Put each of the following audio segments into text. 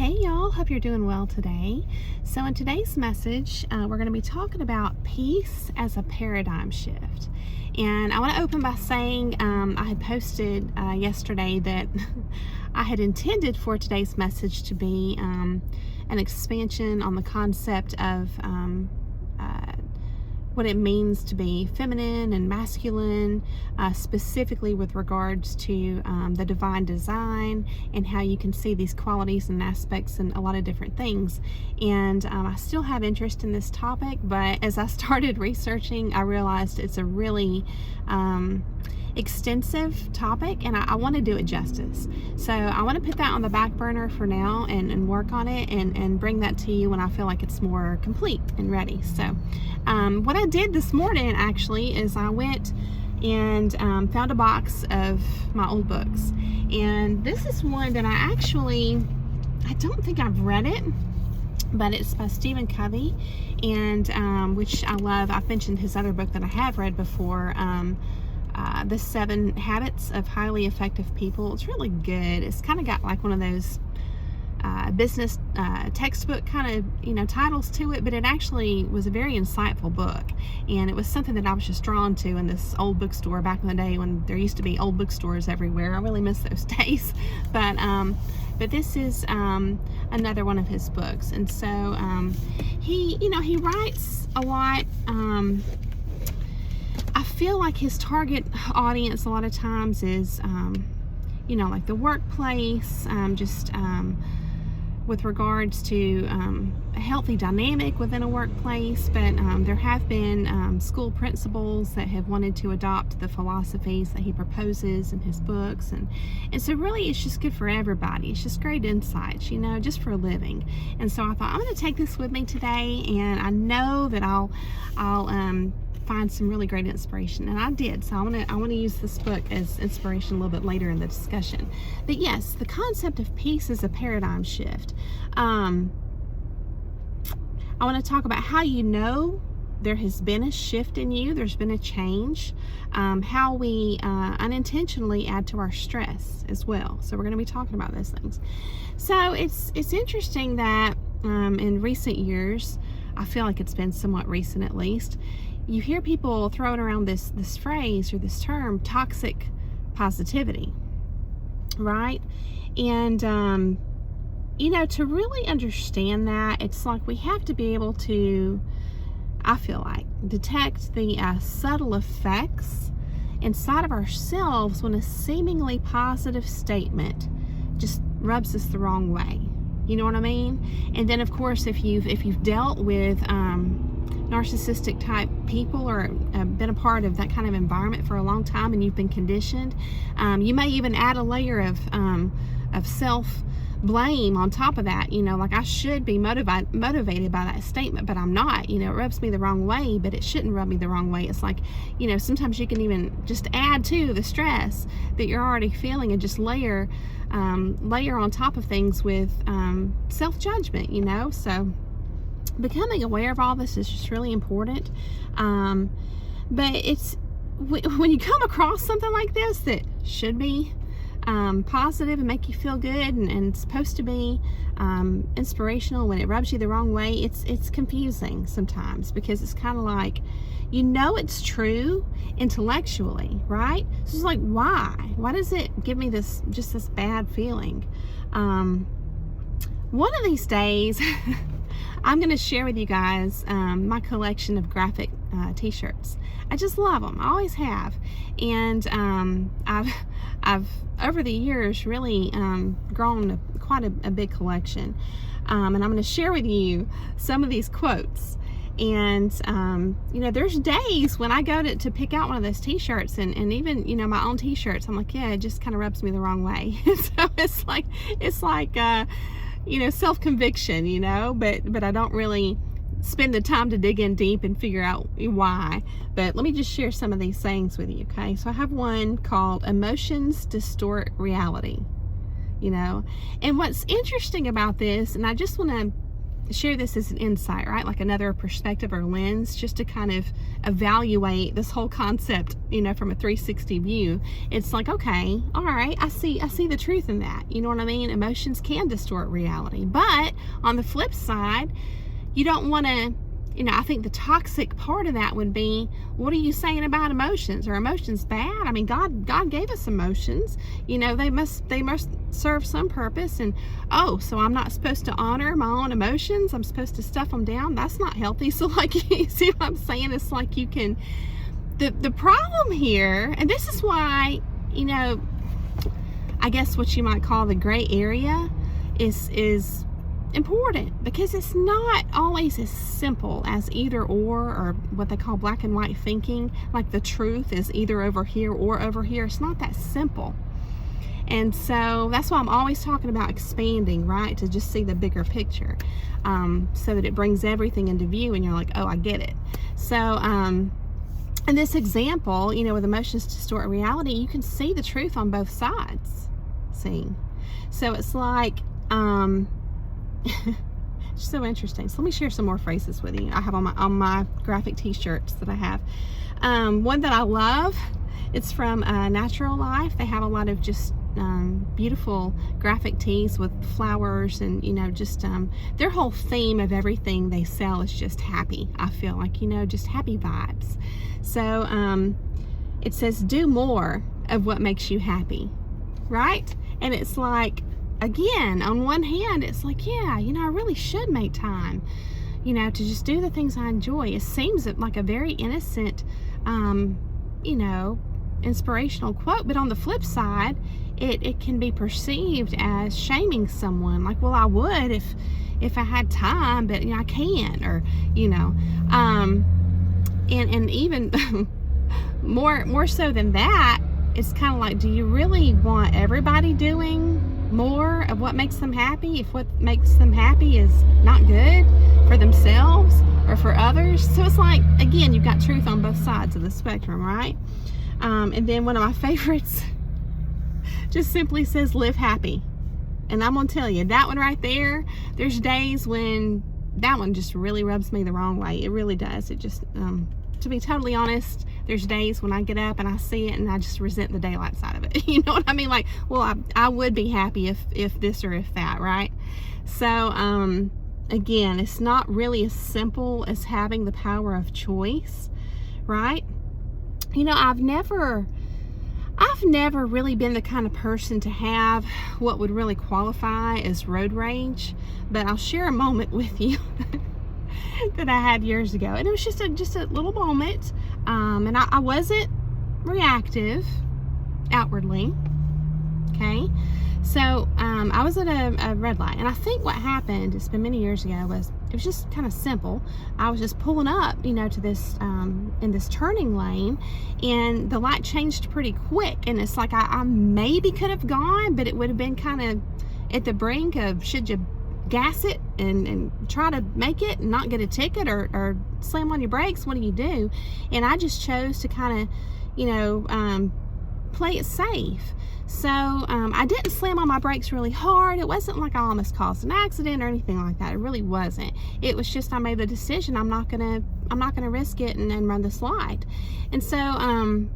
Hey y'all, hope you're doing well today. So in today's message, we're going to be talking about peace as a paradigm shift. And I want to open by saying I had posted yesterday that I had intended for today's message to be an expansion on the concept of what it means to be feminine and masculine, specifically with regards to the divine design and how you can see these qualities and aspects in a lot of different things. And I still have interest in this topic, but as I started researching, I realized it's a really extensive topic, and I want to do it justice. So I want to put that on the back burner for now and work on it and bring that to you when I feel like it's more complete and ready. So what I did this morning actually is I went and found a box of my old books, and this is one that I don't think I've read it, but it's by Stephen Covey, and which I love. I've mentioned his other book that I have read before, The 7 Habits of Highly Effective People. It's really good. It's kind of got like one of those business textbook kind of titles to it, but it actually was a very insightful book, and it was something that I was just drawn to in this old bookstore back in the day when there used to be old bookstores everywhere. I really miss those days. But this is another one of his books, and so he writes a lot. I feel like his target audience a lot of times is, like the workplace, with regards to a healthy dynamic within a workplace. But there have been school principals that have wanted to adopt the philosophies that he proposes in his books. And so really it's just good for everybody. It's just great insights, just for a living. And so I thought, I'm going to take this with me today, and I know that I'll find some really great inspiration, and I did. So I want to use this book as inspiration a little bit later in the discussion. But yes, the concept of peace is a paradigm shift. I want to talk about how there has been a shift in you. There's been a change. How we unintentionally add to our stress as well. So we're going to be talking about those things. So it's interesting that in recent years, I feel like it's been somewhat recent at least, you hear people throwing around this phrase or this term, toxic positivity, right? And to really understand that, it's like we have to be able to, I feel like, detect the subtle effects inside of ourselves when a seemingly positive statement just rubs us the wrong way. You know what I mean? And then of course, if you've dealt with narcissistic type people, or been a part of that kind of environment for a long time, and you've been conditioned, you may even add a layer of self blame on top of that. Like, I should be motivated by that statement, but I'm not. It rubs me the wrong way, but it shouldn't rub me the wrong way. It's like, sometimes you can even just add to the stress that you're already feeling, and just layer on top of things with self-judgment. So becoming aware of all this is just really important. But it's when you come across something like this that should be positive and make you feel good, and it's supposed to be inspirational, when it rubs you the wrong way, it's confusing sometimes, because it's kind of like, it's true intellectually, right? So it's like, why does it give me this bad feeling? One of these days I'm going to share with you guys my collection of graphic t-shirts. I just love them. I always have. And I've over the years really grown quite a big collection. And I'm going to share with you some of these quotes. And there's days when I go to pick out one of those t-shirts, and even my own t-shirts, I'm like, yeah, it just kind of rubs me the wrong way. So it's like self-conviction, but I don't really spend the time to dig in deep and figure out why. But let me just share some of these sayings with you, okay? So I have one called "Emotions Distort Reality," And what's interesting about this, and I just want to share this as an insight, right? Like another perspective or lens, just to kind of evaluate this whole concept, from a 360 view. It's like, okay, all right, I see the truth in that. You know what I mean? Emotions can distort reality. But on the flip side, you don't want to, I think the toxic part of that would be, what are you saying about emotions? Are emotions bad? I mean, God gave us emotions. They must serve some purpose. And so I'm not supposed to honor my own emotions. I'm supposed to stuff them down. That's not healthy. So like, you see what I'm saying? It's like you can, the problem here, and this is why, I guess what you might call the gray area is important, because it's not always as simple as either or what they call black and white thinking, like the truth is either over here or over here. It's not that simple. And so that's why I'm always talking about expanding, right, to just see the bigger picture, so that it brings everything into view and you're like, oh, I get it. So in this example, with emotions distort reality, you can see the truth on both sides. So it's like it's so interesting. So let me share some more phrases with you. I have on my graphic t-shirts that I have. One that I love, it's from Natural Life. They have a lot of just beautiful graphic tees with flowers and just their whole theme of everything they sell is just happy. I feel like just happy vibes. So it says, do more of what makes you happy, right? And it's like, again, on one hand, it's like, yeah, I really should make time, to just do the things I enjoy. It seems like a very innocent, inspirational quote, but on the flip side, it can be perceived as shaming someone. Like, well, I would if I had time, but I can't, or and even more so than that, it's kind of like, do you really want everybody doing more of what makes them happy if what makes them happy is not good for themselves or for others? So it's like, again, you've got truth on both sides of the spectrum, right? And then one of my favorites just simply says, live happy. And I'm gonna tell you, that one right there, there's days when that one just really rubs me the wrong way. It really does. It just to be totally honest, there's days when I get up and I see it and I just resent the daylight side of it. You know what I mean? Like, well, I would be happy if this or if that, right? So, again, it's not really as simple as having the power of choice, right? I've never really been the kind of person to have what would really qualify as road rage, but I'll share a moment with you that I had years ago, and it was just a little moment, and I wasn't reactive outwardly. Okay, so I was at a red light, and I think what happened, it's been many years ago, was it was just kind of simple. I was just pulling up, to this in this turning lane, and the light changed pretty quick, and it's like I maybe could have gone, but it would have been kind of at the brink of, should you gas it and try to make it and not get a ticket, or slam on your brakes? What do you do? And I just chose to kind of play it safe. So I didn't slam on my brakes really hard. It wasn't like I almost caused an accident or anything like that. It really wasn't. It was just I made the decision, I'm not gonna risk it and run this light. And so I'm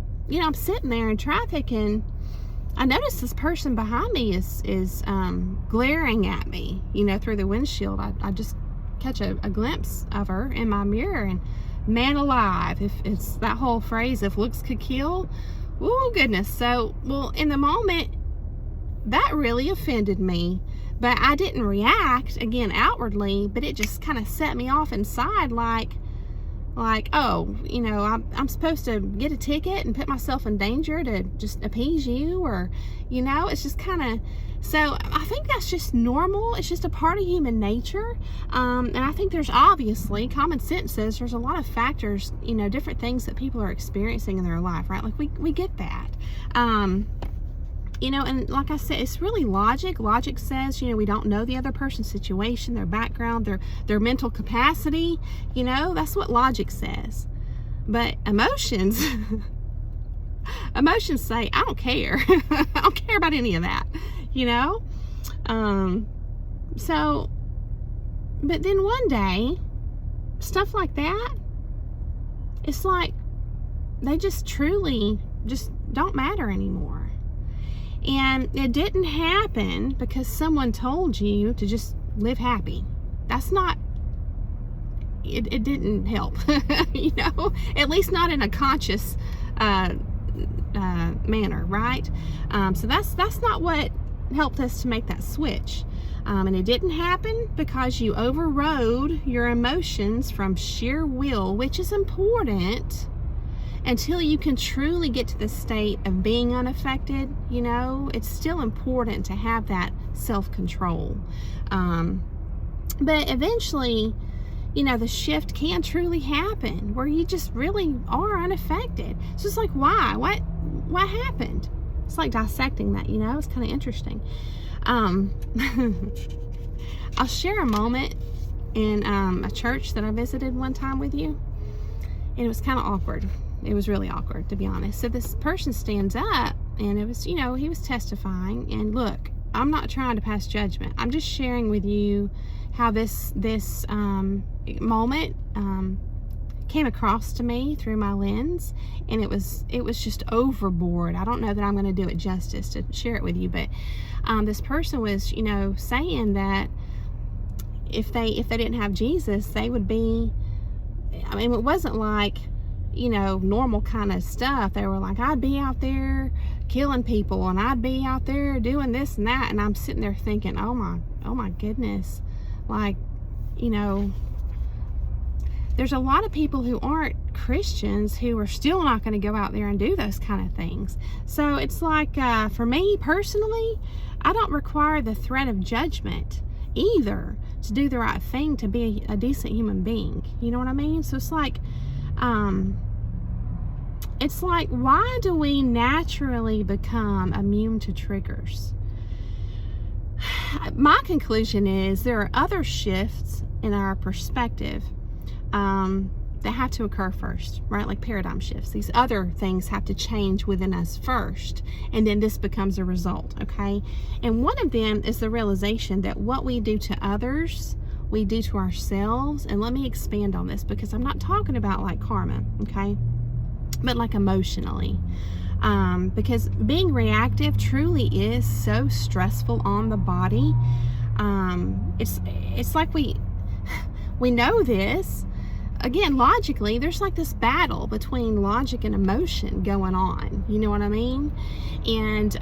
sitting there in traffic, and I noticed this person behind me is glaring at me, through the windshield. I just catch a glimpse of her in my mirror, and man alive, if it's that whole phrase, if looks could kill, oh goodness. So, well, in the moment, that really offended me, but I didn't react, again, outwardly, but it just kind of set me off inside, like, oh, I'm supposed to get a ticket and put myself in danger to just appease you, or, it's just kind of, so I think that's just normal. It's just a part of human nature. And I think there's obviously, common sense says there's a lot of factors, different things that people are experiencing in their life, right? Like we get that. And like I said, it's really logic. Logic says, we don't know the other person's situation, their background, their mental capacity. That's what logic says. But emotions, emotions say, I don't care. I don't care about any of that, So But then one day, stuff like that, it's like they just truly just don't matter anymore. And it didn't happen because someone told you to just live happy. That's not, it didn't help, you know, at least not in a conscious manner, right? So that's not what helped us to make that switch. And it didn't happen because you overrode your emotions from sheer will, which is important until you can truly get to the state of being unaffected. You know, it's still important to have that self-control. But eventually, you know, the shift can truly happen where you just really are unaffected. So it's like, why? What happened? It's like dissecting that, you know, it's kind of interesting. I'll share a moment in a church that I visited one time with you, and it was kind of awkward. It was really awkward, to be honest. So this person stands up, and it was, you know, he was testifying, and look, I'm not trying to pass judgment. I'm just sharing with you how this moment came across to me through my lens, and it was just overboard. I don't know that I'm going to do it justice to share it with you, but this person was, you know, saying that if they didn't have Jesus, they would be, I mean, it wasn't like, you know, normal kind of stuff. They were like, I'd be out there killing people, and I'd be out there doing this and that, and I'm sitting there thinking, oh my goodness, like, you know, there's a lot of people who aren't Christians who are still not going to go out there and do those kind of things. So it's like, for me personally, I don't require the threat of judgment either to do the right thing, to be a decent human being. You know what I mean? So it's like, why do we naturally become immune to triggers? My conclusion is there are other shifts in our perspective that have to occur first, right? Like paradigm shifts. These other things have to change within us first, and then this becomes a result, okay? And one of them is the realization that what we do to others, we do to ourselves. And let me expand on this, because I'm not talking about like karma, okay? But like emotionally. Because being reactive truly is so stressful on the body. It's like we know this. Again, logically, there's like this battle between logic and emotion going on. You know what I mean? And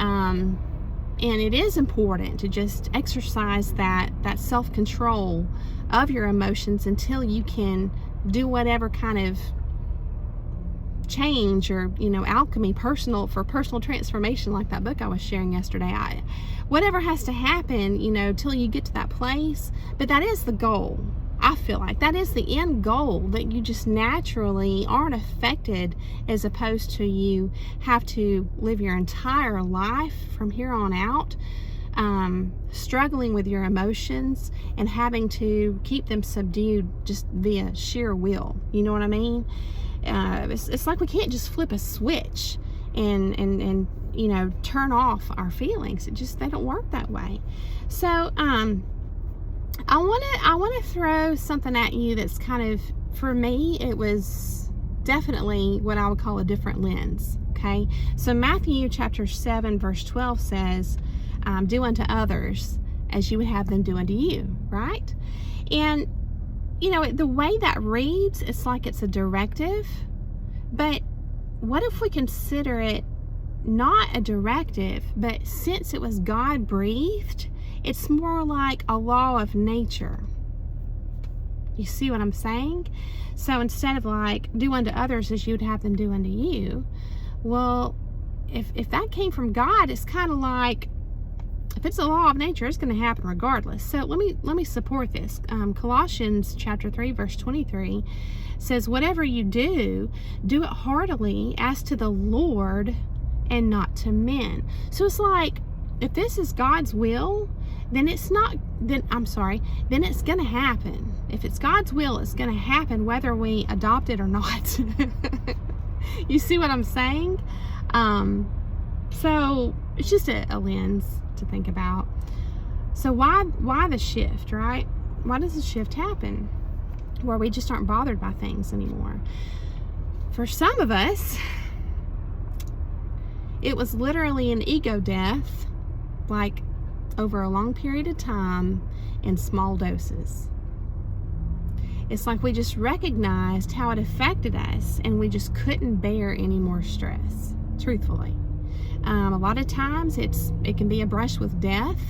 it is important to just exercise that self-control of your emotions until you can do whatever kind of change or, you know, alchemy, personal transformation, like that book I was sharing yesterday. Whatever has to happen, you know, till you get to that place. But that is the goal. I feel like that is the end goal, that you just naturally aren't affected, as opposed to you have to live your entire life from here on out struggling with your emotions and having to keep them subdued just via sheer will. You know what I mean? It's like we can't just flip a switch and you know, turn off our feelings. They don't work that way. So I want to throw something at you that's kind of, for me, it was definitely what I would call a different lens. Okay, so Matthew chapter 7 verse 12 says, do unto others as you would have them do unto you, right? And you know, the way that reads, it's like it's a directive, but what if we consider it not a directive, but since it was God breathed, it's more like a law of nature. You see what I'm saying? So instead of like, do unto others as you would have them do unto you, well, if that came from God, it's kind of like, if it's a law of nature, it's going to happen regardless. So let me support this. Colossians chapter 3 verse 23 says, whatever you do it heartily as to the Lord and not to men. So it's like, if this is God's will, then it's going to happen. If it's God's will, it's going to happen whether we adopt it or not. You see what I'm saying? So it's just a lens to think about. So why the shift, right? does the shift happen where we just aren't bothered by things anymore? For some of us, it was literally an ego death, like over a long period of time in small doses. It's like we just recognized how it affected us and we just couldn't bear any more stress, truthfully. A lot of times it can be a brush with death,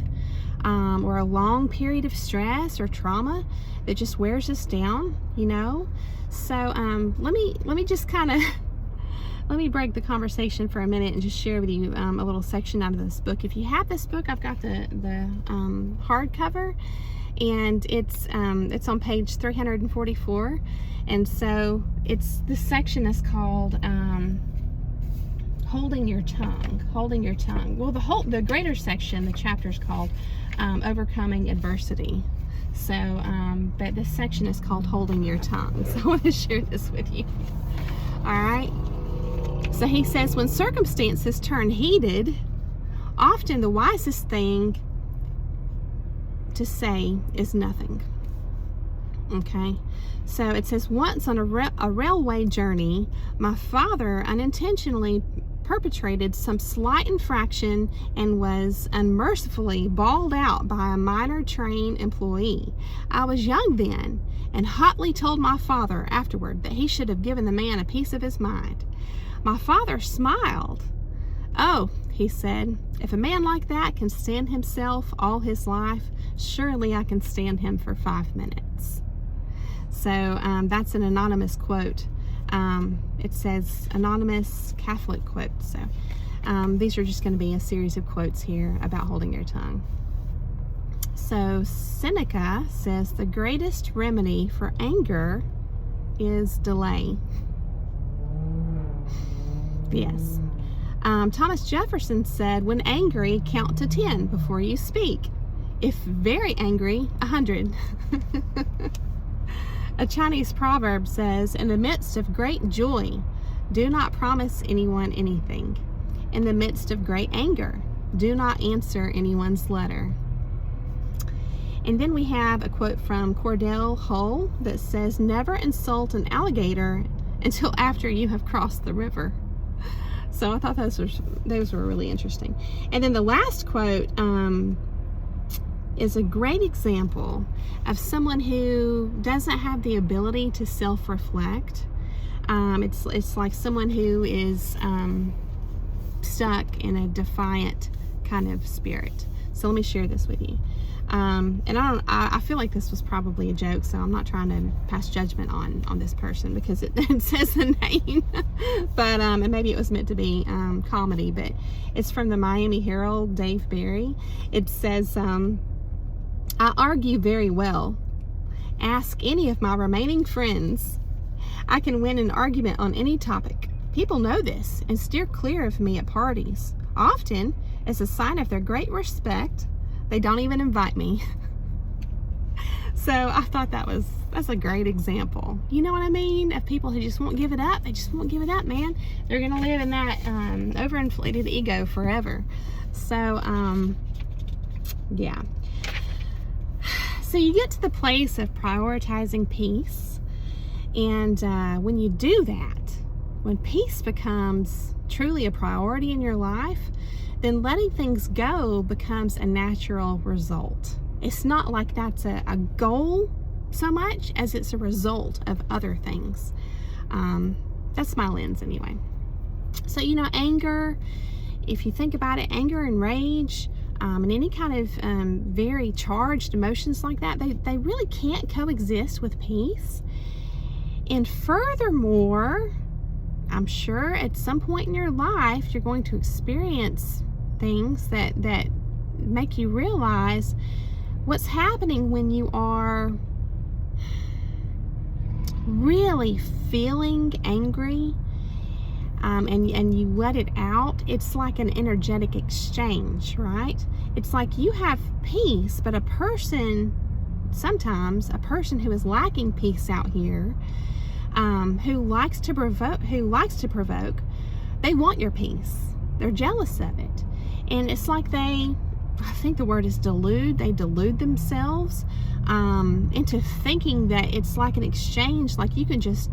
or a long period of stress or trauma that just wears us down, you know. So let me just kind of let me break the conversation for a minute and just share with you a little section out of this book. If you have this book, I've got the hardcover, and it's on page 344, and so this section is called holding your tongue. Well, the greater section, the chapter is called overcoming adversity. So but this section is called holding your tongue. So I want to share this with you. All right. So he says, when circumstances turn heated, often the wisest thing to say is nothing. Okay. So it says, once on a railway journey, my father unintentionally perpetrated some slight infraction and was unmercifully bawled out by a minor train employee. I was young then, and hotly told my father afterward that he should have given the man a piece of his mind. My father smiled. Oh, he said, if a man like that can stand himself all his life, surely I can stand him for 5 minutes. So that's an anonymous quote. It says anonymous Catholic quote. So these are just going to be a series of quotes here about holding your tongue. So Seneca says the greatest remedy for anger is delay. Yes. Thomas Jefferson said, when angry, count to 10 before you speak. If very angry, 100. A Chinese proverb says, in the midst of great joy, do not promise anyone anything. In the midst of great anger, do not answer anyone's letter. And then we have a quote from Cordell Hull that says, never insult an alligator until after you have crossed the river. So I thought those were really interesting. And then the last quote is a great example of someone who doesn't have the ability to self-reflect. It's like someone who is stuck in a defiant kind of spirit. So let me share this with you. And I feel like this was probably a joke, so I'm not trying to pass judgment on this person because it says the name. But and maybe it was meant to be comedy, but it's from the Miami Herald, Dave Barry. It says, I argue very well. Ask any of my remaining friends. I can win an argument on any topic. People know this and steer clear of me at parties. Often, as a sign of their great respect, they don't even invite me. So I thought that's a great example. You know what I mean? Of people who just won't give it up. They just won't give it up, man. They're going to live in that overinflated ego forever. So, yeah. So you get to the place of prioritizing peace. And when you do that, when peace becomes truly a priority in your life, then letting things go becomes a natural result. It's not like that's a goal so much as it's a result of other things. That's my lens anyway. So, you know, anger, if you think about it, anger and rage, and any kind of very charged emotions like that, they really can't coexist with peace. And furthermore, I'm sure at some point in your life, you're going to experience things that make you realize what's happening when you are really feeling angry, and you let it out. It's like an energetic exchange, right? It's like you have peace, but sometimes a person who is lacking peace out here, who likes to provoke, they want your peace. They're jealous of it. And it's like they I think the word is delude. They delude themselves into thinking that it's like an exchange, like you can just,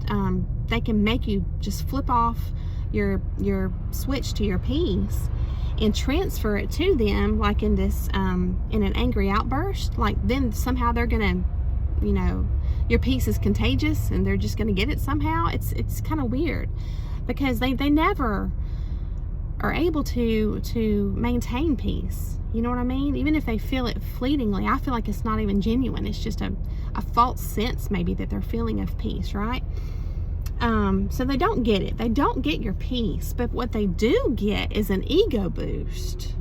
they can make you just flip off your switch to your peace and transfer it to them, like in this, in an angry outburst. Like then somehow they're gonna, you know, your peace is contagious and they're just gonna get it somehow. It's kind of weird, because they never are able to maintain peace. You know what I mean? Even if they feel it fleetingly, I feel like it's not even genuine. It's just a false sense maybe that they're feeling of peace, right? So they don't get it. They don't get your peace. But what they do get is an ego boost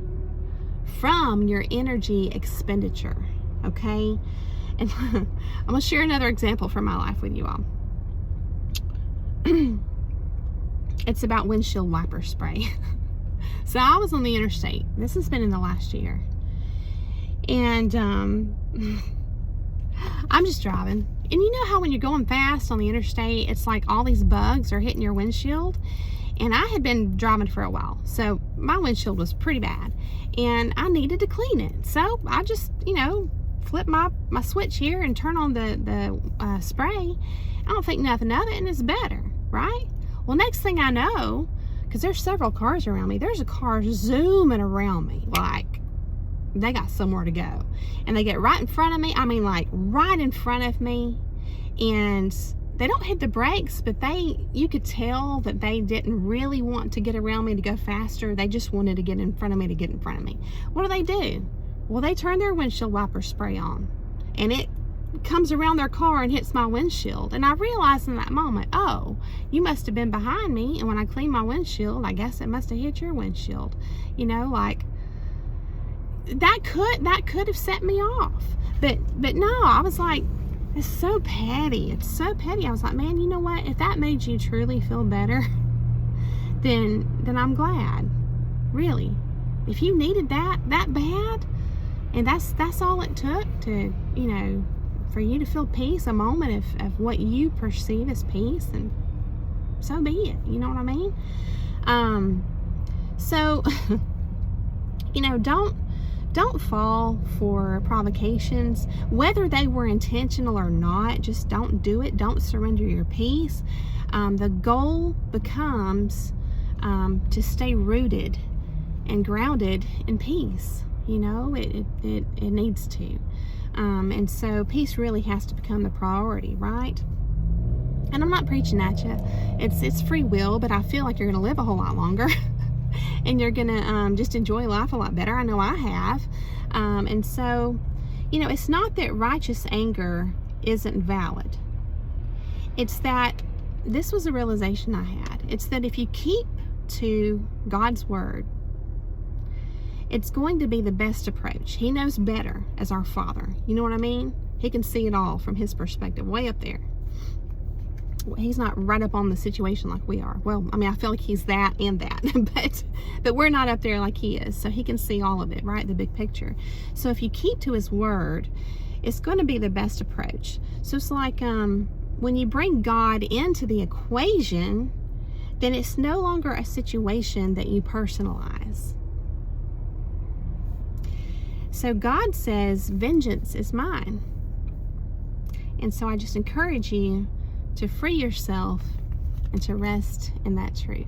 from your energy expenditure, okay? And I'm going to share another example from my life with you all. It's about windshield wiper spray. So I was on the interstate. This has been in the last year. And I'm just driving. And you know how when you're going fast on the interstate, it's like all these bugs are hitting your windshield? And I had been driving for a while, so my windshield was pretty bad. And I needed to clean it. So I just, you know, flip my switch here and turn on the spray. I don't think nothing of it, and it's better, right? Well, next thing I know, because there's several cars around me, there's a car zooming around me like they got somewhere to go. And they get right in front of me. I mean, like right in front of me. And they don't hit the brakes, but you could tell that they didn't really want to get around me to go faster. They just wanted to get in front of me to get in front of me. What do? Well, they turn their windshield wiper spray on, and it comes around their car and hits my windshield. And I realized in that moment, oh, you must have been behind me, and when I cleaned my windshield, I guess it must have hit your windshield. You know, like that could have set me off. But no, I was like, it's so petty. It's so petty. I was like, man, you know what? If that made you truly feel better, then I'm glad. Really. If you needed that bad, and that's all it took to, you know, for you to feel peace, a moment of what you perceive as peace, and so be it. You know what I mean? So, you know, don't fall for provocations, whether they were intentional or not. Just don't do it. Don't surrender your peace. The goal becomes to stay rooted and grounded in peace. You know, it needs to. And so peace really has to become the priority, right? And I'm not preaching at you. It's free will, but I feel like you're going to live a whole lot longer. And you're gonna just enjoy life a lot better. I know I have. And so, you know, it's not that righteous anger isn't valid. It's that this was a realization I had. It's that if you keep to God's word, it's going to be the best approach. He knows better as our Father. You know what I mean? He can see it all from his perspective, way up there. He's not right up on the situation like we are. Well, I mean, I feel like he's that and that, but we're not up there like he is. So he can see all of it, right? The big picture. So if you keep to his word, it's going to be the best approach. So it's like when you bring God into the equation, then it's no longer a situation that you personalize. So God says, vengeance is mine. And so I just encourage you to free yourself and to rest in that truth.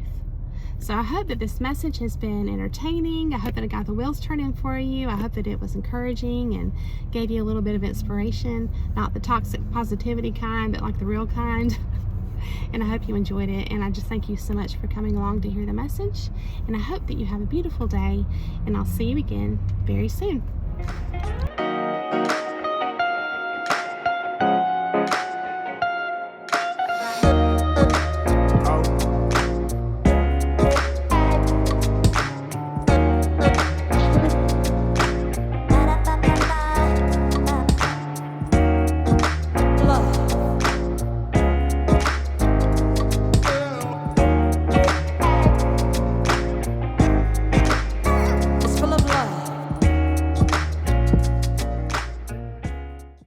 So I hope that this message has been entertaining. I hope that it got the wheels turning for you. I hope that it was encouraging and gave you a little bit of inspiration, not the toxic positivity kind, but like the real kind. And I hope you enjoyed it. And I just thank you so much for coming along to hear the message. And I hope that you have a beautiful day, and I'll see you again very soon.